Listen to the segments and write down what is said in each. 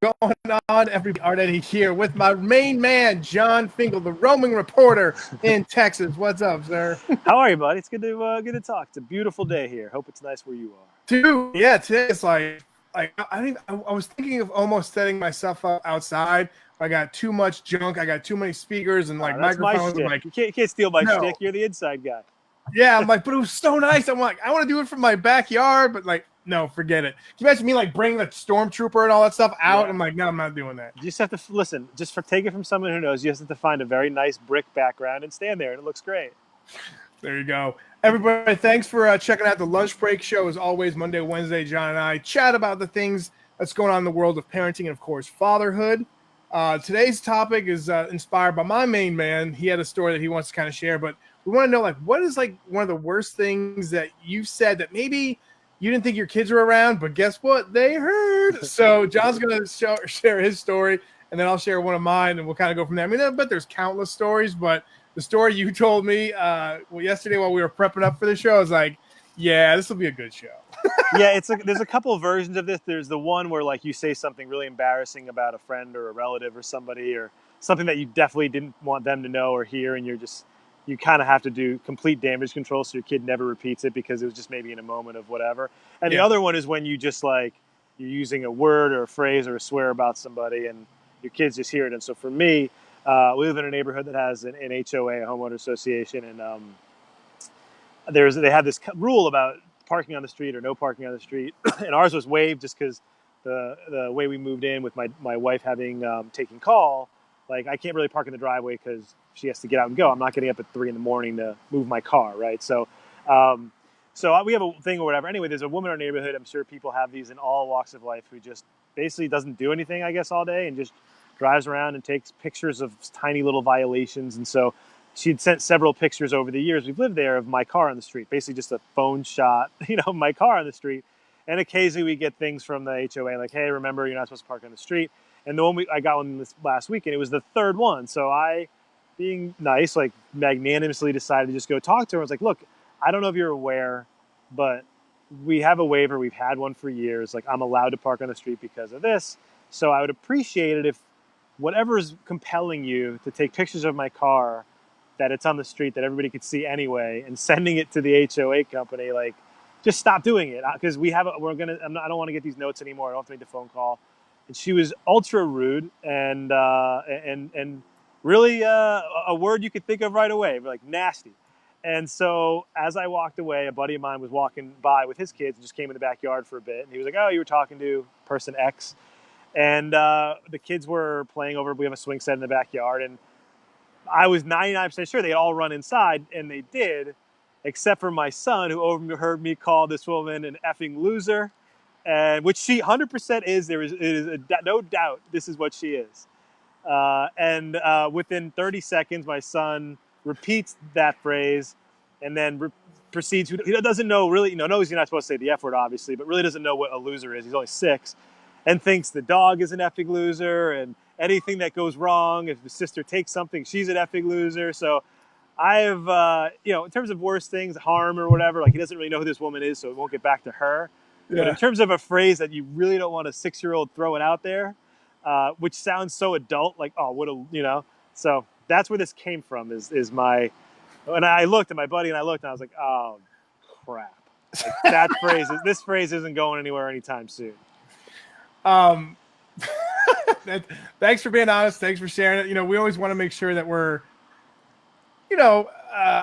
going on, everybody? Eddy here with my main man, Jon Finkel, the roaming reporter in Texas. What's up, sir? How are you, buddy? It's good to talk. It's a beautiful day here. Hope it's nice where you are. Dude, yeah, today it's like I was thinking of almost setting myself up outside. I got too much junk. I got too many speakers and like That's my microphones. I'm shtick. like, You can't steal my no. shtick. You're the inside guy. Yeah, I'm like, but it was so nice. I'm like, I want to do it from my backyard, but like, no, forget it. Can you imagine me like bringing the stormtrooper and all that stuff out? Yeah. I'm like, no, I'm not doing that. You just have to listen. Just take it from someone who knows. You just have to find a very nice brick background and stand there, and it looks great. There you go. Everybody, thanks for checking out the Lunch Break Show. As always, Monday, Wednesday, John and I chat about the things that's going on in the world of parenting and, of course, fatherhood. Today's topic is inspired by my main man. He had a story that he wants to kind of share, but we want to know, like, what is, like, one of the worst things that you've said that maybe you didn't think your kids were around, but guess what? They heard. So John's going to share his story, and then I'll share one of mine, and we'll kind of go from there. I mean, I bet there's countless stories, but the story you told me yesterday while we were prepping up for the show, I was like, yeah, this will be a good show. Yeah, there's a couple of versions of this. There's the one where, like, you say something really embarrassing about a friend or a relative or somebody, or something that you definitely didn't want them to know or hear, and you kind of have to do complete damage control so your kid never repeats it because it was just maybe in a moment of whatever. And the other one is when you just, like, you're using a word or a phrase or a swear about somebody and your kids just hear it. And so for me, we live in a neighborhood that has an HOA, a homeowner association, and they have this rule about parking on the street or no parking on the street, and ours was waived just because the way we moved in with my wife having taking call, like, I can't really park in the driveway because she has to get out and go. I'm not getting up at 3 a.m. to move my car, right? So we have a thing or whatever. Anyway, there's a woman in our neighborhood. I'm sure people have these in all walks of life who just basically doesn't do anything, I guess, all day and just drives around and takes pictures of tiny little violations. And so she'd sent several pictures over the years we've lived there of my car on the street, basically just a phone shot, my car on the street. And occasionally we get things from the HOA like, hey, remember, you're not supposed to park on the street. And the one I got one this last week, and it was the third one. So I, being nice, like, magnanimously decided to just go talk to her. I was like, look, I don't know if you're aware, but we have a waiver. We've had one for years. Like, I'm allowed to park on the street because of this. So I would appreciate it if whatever is compelling you to take pictures of my car, that it's on the street, that everybody could see anyway, and sending it to the HOA company, like, just stop doing it. Because I don't want to get these notes anymore. I don't have to make the phone call. And she was ultra rude and really a word you could think of right away, like nasty. And so as I walked away, a buddy of mine was walking by with his kids and just came in the backyard for a bit. And he was like, oh, you were talking to person X. And the kids were playing over. We have a swing set in the backyard. And I was 99% sure they'd all run inside, and they did, except for my son, who overheard me call this woman an effing loser. And which she 100% is. It is no doubt this is what she is. And within 30 seconds, my son repeats that phrase and then proceeds. He doesn't know really, knows you're not supposed to say the F word, obviously, but really doesn't know what a loser is. He's only 6 and thinks the dog is an effing loser and anything that goes wrong, if the sister takes something, she's an effing loser. So I've, in terms of worse things, harm or whatever, like, he doesn't really know who this woman is, so it won't get back to her. Yeah. But in terms of a phrase that you really don't want a 6-year-old throwing out there, which sounds so adult, like, oh, what a, so that's where this came from is my, and I looked at my buddy and I looked and I was like, oh, crap. Like, this phrase isn't going anywhere anytime soon. Thanks for being honest. Thanks for sharing it. We always want to make sure that we're,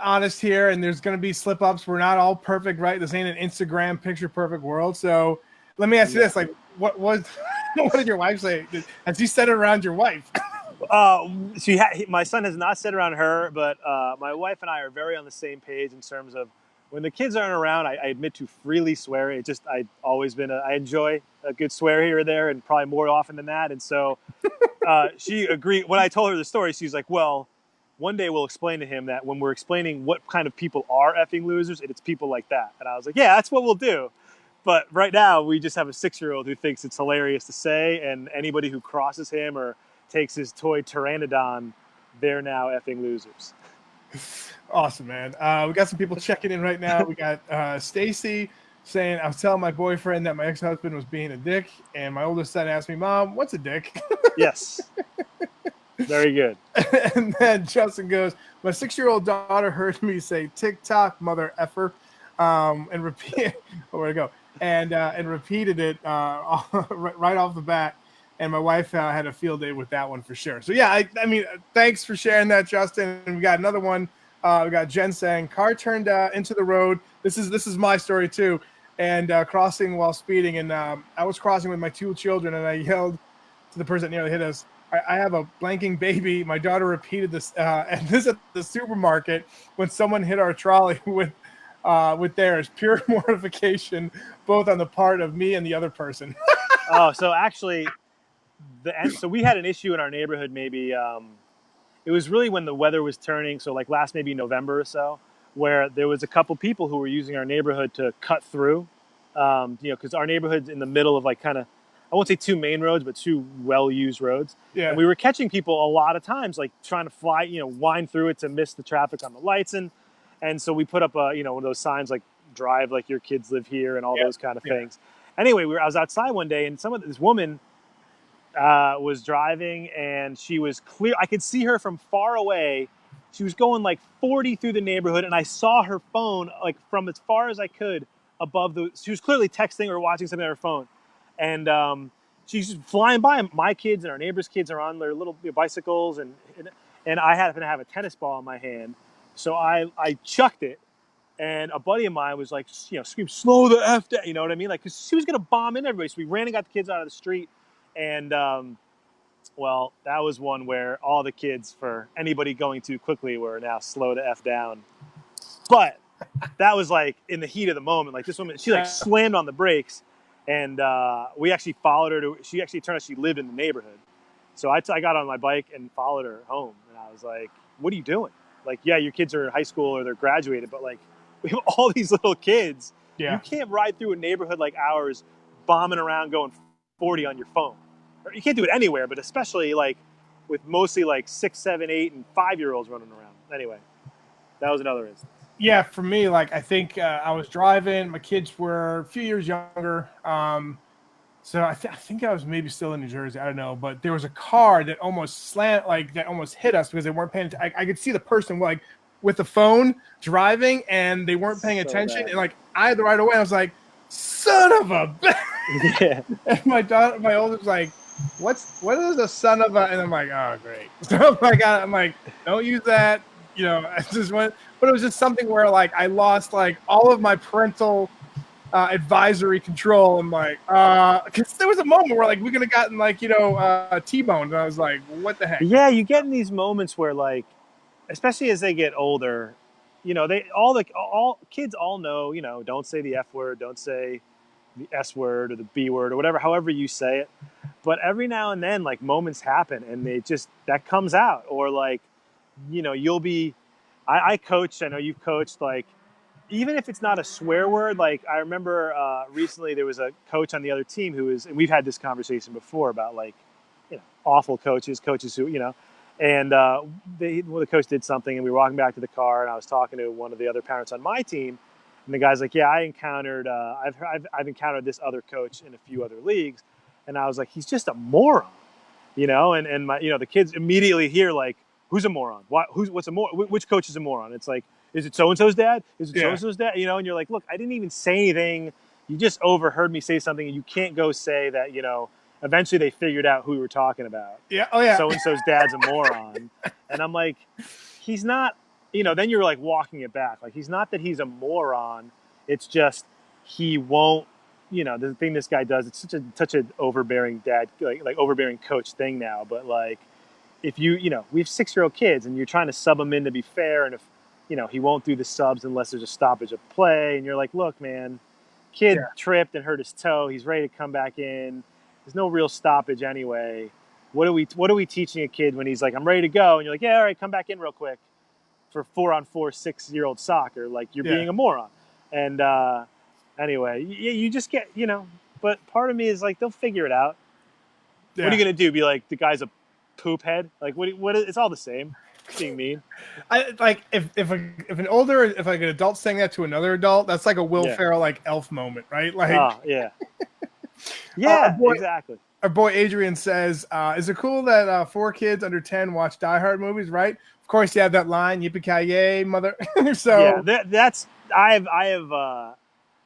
honest here, and there's going to be slip ups. We're not all perfect, right? This ain't an Instagram picture perfect world. So let me ask you this: like, what did your wife say? Has you said it around your wife? My son has not said around her, but my wife and I are very on the same page in terms of when the kids aren't around. I admit to freely swear. I enjoy a good swear here or there, and probably more often than that. And so she agreed. When I told her the story, she's like, well, one day we'll explain to him that when we're explaining what kind of people are effing losers, it's people like that. And I was like, yeah, that's what we'll do. But right now, we just have a 6-year-old who thinks it's hilarious to say, and anybody who crosses him or takes his toy pteranodon, they're now effing losers. Awesome, man. We got some people checking in right now. We got Stacy saying I was telling my boyfriend that my ex-husband was being a dick, and my oldest son asked me, "Mom, what's a dick?" Yes. Very good. And then Justin goes, "My 6-year-old daughter heard me say TikTok, mother effer, and repeat where to go, and repeated it right off the bat." And my wife had a field day with that one for sure. So yeah, I mean, thanks for sharing that, Justin. And we got another one. We got Jen saying, "Car turned into the road." This is my story too. And crossing while speeding, and I was crossing with my 2 children, and I yelled to the person that nearly hit us, I have a blanking baby. My daughter repeated this, and this at the supermarket when someone hit our trolley with theirs. Pure mortification, both on the part of me and the other person. Oh, so actually, so we had an issue in our neighborhood. Maybe it was really when the weather was turning. So like last maybe November or so, where there was a couple people who were using our neighborhood to cut through. Because our neighborhood's in the middle of like kind of, I won't say 2 main roads, but 2 well-used roads. Yeah. And we were catching people a lot of times, like trying to fly, wind through it to miss the traffic on the lights. And so we put up one of those signs like drive like your kids live here and all those kind of things. Anyway, I was outside one day and this woman was driving and she was clear. I could see her from far away. She was going like 40 through the neighborhood and I saw her phone like from as far as I could above she was clearly texting or watching something on her phone. And she's flying by. My kids and our neighbors' kids are on their little bicycles, and I happen to have a tennis ball in my hand, so I chucked it, and a buddy of mine was like, scream, "Slow the F down," you know what I mean? Like, because she was gonna bomb in everybody. So we ran and got the kids out of the street, and well, that was one where all the kids, for anybody going too quickly, were now slow the F down. But that was like in the heat of the moment. Like this woman, she like slammed on the brakes. And we actually followed her she actually turned out she lived in the neighborhood. So I got on my bike and followed her home. And I was like, "What are you doing? Like, yeah, your kids are in high school or they're graduated, but like we have all these little kids. Yeah. You can't ride through a neighborhood like ours bombing around going 40 on your phone. You can't do it anywhere, but especially like with mostly like 6, 7, 8, and 5-year-olds running around. Anyway, that was another instance. Yeah, for me, like I think I was driving. My kids were a few years younger, so I think I was maybe still in New Jersey. I don't know, but there was a car that almost that almost hit us because they weren't paying attention. I could see the person like with the phone driving, and they weren't paying attention. And like I had the right away. I was like, "Son of a!" Yeah. And my oldest was like, what is a son of a? And I'm like, "Oh, great." So I'm like, "Don't use that." I just went, but it was just something where like I lost like all of my parental advisory control. I'm like, because there was a moment where like we could have gotten like T-boned, and I was like, what the heck? Yeah, you get in these moments where like, especially as they get older, all kids all know, don't say the F word, don't say the S word or the B word or whatever, however you say it. But every now and then, like moments happen, and that comes out, or like, you'll be. I coached. I know you've coached. Like, even if it's not a swear word, like I remember recently there was a coach on the other team and we've had this conversation before about like, awful coaches who, and the coach did something, and we were walking back to the car, and I was talking to one of the other parents on my team, and the guy's like, "Yeah, I encountered, I've encountered this other coach in a few other leagues," and I was like, "He's just a moron," and my, the kids immediately hear like, "Who's a moron? What's a moron? Which coach is a moron?" It's like, is it so-and-so's dad? Is it so-and-so's dad? And you're like, look, I didn't even say anything. You just overheard me say something, and you can't go say that, eventually they figured out who we were talking about. Yeah. Oh, yeah. So-and-so's dad's a moron. And I'm like, he's not, then you're like walking it back. Like, he's not that he's a moron. It's just he won't, the thing this guy does, it's such an overbearing dad, like overbearing coach thing now. But like, if we have 6-year-old kids and you're trying to sub them in to be fair, and if, he won't do the subs unless there's a stoppage of play. And you're like, look, man, kid tripped and hurt his toe. He's ready to come back in. There's no real stoppage anyway. What are we teaching a kid when he's like, I'm ready to go? And you're like, yeah, all right, come back in real quick for 4-on-4 6-year-old soccer. Like, you're being a moron. And anyway, you just get, but part of me is like, they'll figure it out. Yeah. What are you going to do? Be like, the guy's a poop head? Like, what? It's all the same. being mean. I like if an adult saying that to another adult, that's like a Will Yeah. Ferrell like elf moment, right? Like Oh, yeah. our Yeah, boy exactly. our boy Adrian says, "Is it cool that 4 kids under 10 watch Die Hard movies?" Right? Of course, you have that line, "Yippee ki yay, mother!" Yeah, So that's I have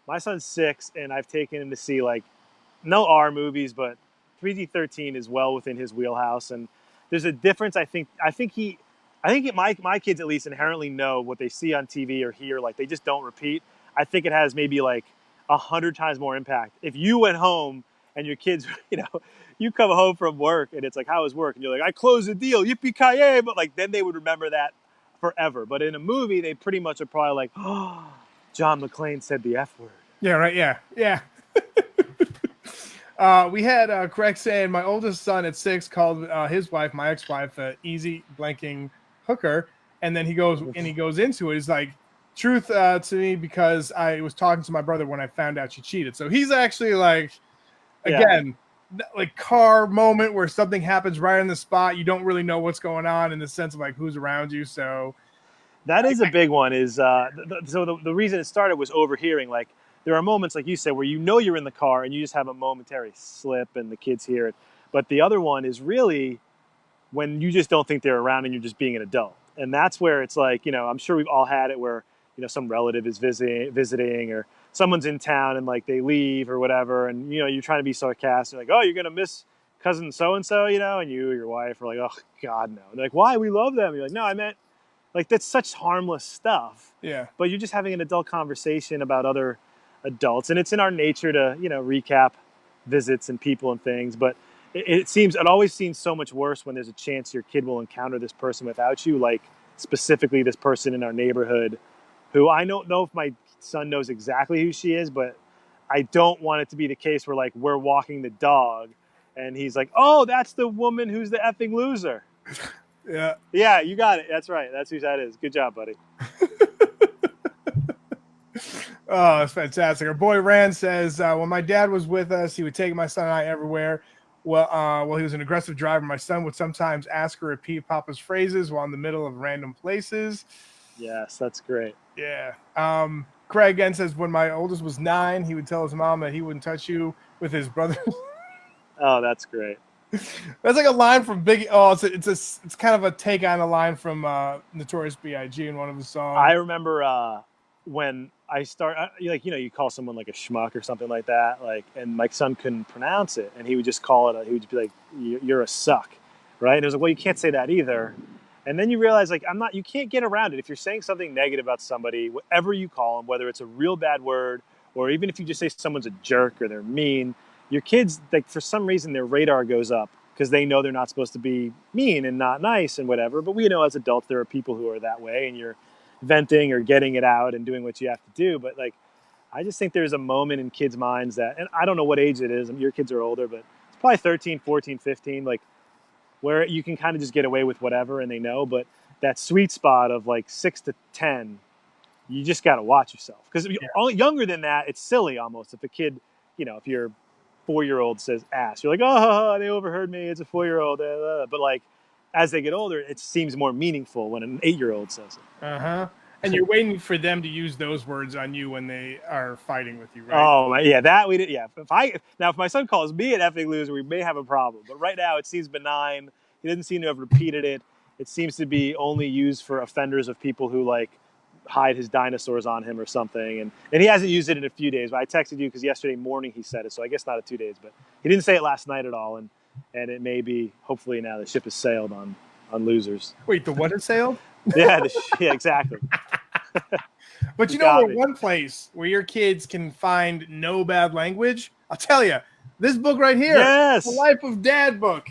my son's 6, and I've taken him to see like no R movies, but PG-13 is well within his wheelhouse. And there's a difference. My kids at least inherently know what they see on TV or hear. Like they just don't repeat. I think it has maybe like 100 times more impact. If you went home and your kids, you come home from work and it's like, how was work? And you're like, I closed the deal, yippee ki yay! But like then they would remember that forever. But in a movie, they pretty much are probably like, oh, John McClane said the F word. yeah, right, yeah. We had Craig saying my oldest son at 6 called his wife, my ex-wife, easy blanking hooker, and then he goes into it. He's like, truth to me because I was talking to my brother when I found out she cheated. So he's actually like, again, like car moment where something happens right on the spot. You don't really know what's going on in the sense of like who's around you. So that is a big one. The reason it started was overhearing. Like there are moments, like you said, where you're in the car and you just have a momentary slip, and the kids hear it. But the other one is really when you just don't think they're around and you're just being an adult, and that's where it's like I'm sure we've all had it where some relative is visiting or someone's in town and like they leave or whatever, and you're trying to be sarcastic, like, oh, you're gonna miss cousin so and so, and you or your wife are like, oh God, no. And they're like, why? We love them. You're like, no, I meant. Like that's such harmless stuff. yeah. But you're just having an adult conversation about other adults, and it's in our nature to recap visits and people and things. But it always seems so much worse when there's a chance your kid will encounter this person without you, like specifically this person in our neighborhood, who I don't know if my son knows exactly who she is, but I don't want it to be the case where like we're walking the dog, and he's like, oh, that's the woman who's the effing loser. Yeah. Yeah, you got it. That's right. That's who that is. Good job, buddy. Oh, that's fantastic. Our boy Rand says, when my dad was with us, he would take my son and I everywhere. Well, he was an aggressive driver. My son would sometimes ask or repeat Papa's phrases while in the middle of random places. Yes, that's great. Yeah. Craig again says, when my oldest was 9, he would tell his mom that he wouldn't touch you with his brother. Oh, that's great. That's like a line from Biggie. Oh, it's kind of a take on a line from Notorious B.I.G. in one of his songs. I remember when I you call someone like a schmuck or something like that, like, and my son couldn't pronounce it, and he would just call it. He would just be like, "You're a suck," right? And it was like, well, you can't say that either. And then you realize, like, you can't get around it. If you're saying something negative about somebody, whatever you call them, whether it's a real bad word or even if you just say someone's a jerk or they're mean, your kids, like, for some reason, their radar goes up because they know they're not supposed to be mean and not nice and whatever. But we know as adults there are people who are that way, and you're venting or getting it out and doing what you have to do. But like, I just think there's a moment in kids' minds that, and I don't know what age it is. Your kids are older, but it's probably 13, 14, 15, like where you can kind of just get away with whatever and they know. But that sweet spot of like 6 to 10, you just got to watch yourself. Because younger than that, it's silly almost. If a kid, if your 4-year-old says ass, you're like, oh, they overheard me. It's a 4-year-old. But like, as they get older, it seems more meaningful when an 8-year-old says it. Uh-huh. And you're waiting for them to use those words on you when they are fighting with you, right? Oh, yeah, that we did. Yeah. If my son calls me an effing loser, we may have a problem. But right now, it seems benign. He doesn't seem to have repeated it. It seems to be only used for offenders of people who like hide his dinosaurs on him or something. And he hasn't used it in a few days. But I texted you because yesterday morning he said it, so I guess not at 2 days. But he didn't say it last night at all. And it may be, hopefully now the ship has sailed on losers. Wait, the what has sailed? Yeah, exactly. But you know, one place where your kids can find no bad language, I'll tell you, this book right here, yes, The Life of Dad book,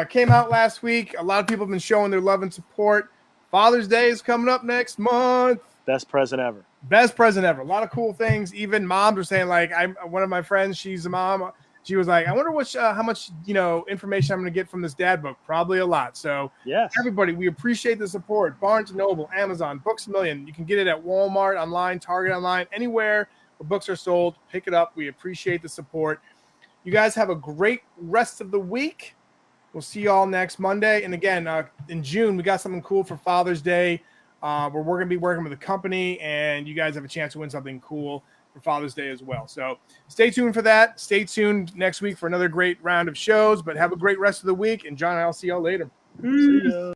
came out last week. A lot of people have been showing their love and support. Father's Day is coming up next month. Best present ever. Best present ever. A lot of cool things. Even moms are saying, like, one of my friends, she's a mom. She was like, I wonder how much information I'm going to get from this dad book. Probably a lot. So yes, everybody, we appreciate the support. Barnes & Noble, Amazon, Books A Million. You can get it at Walmart online, Target online, anywhere where books are sold. Pick it up. We appreciate the support. You guys have a great rest of the week. We'll see y'all next Monday. And again, in June, we got something cool for Father's Day. We're going to be working with a company, and you guys have a chance to win something cool for Father's Day as well. So stay tuned for that. Stay tuned next week for another great round of shows, but have a great rest of the week. And John and I'll see y'all later. See ya.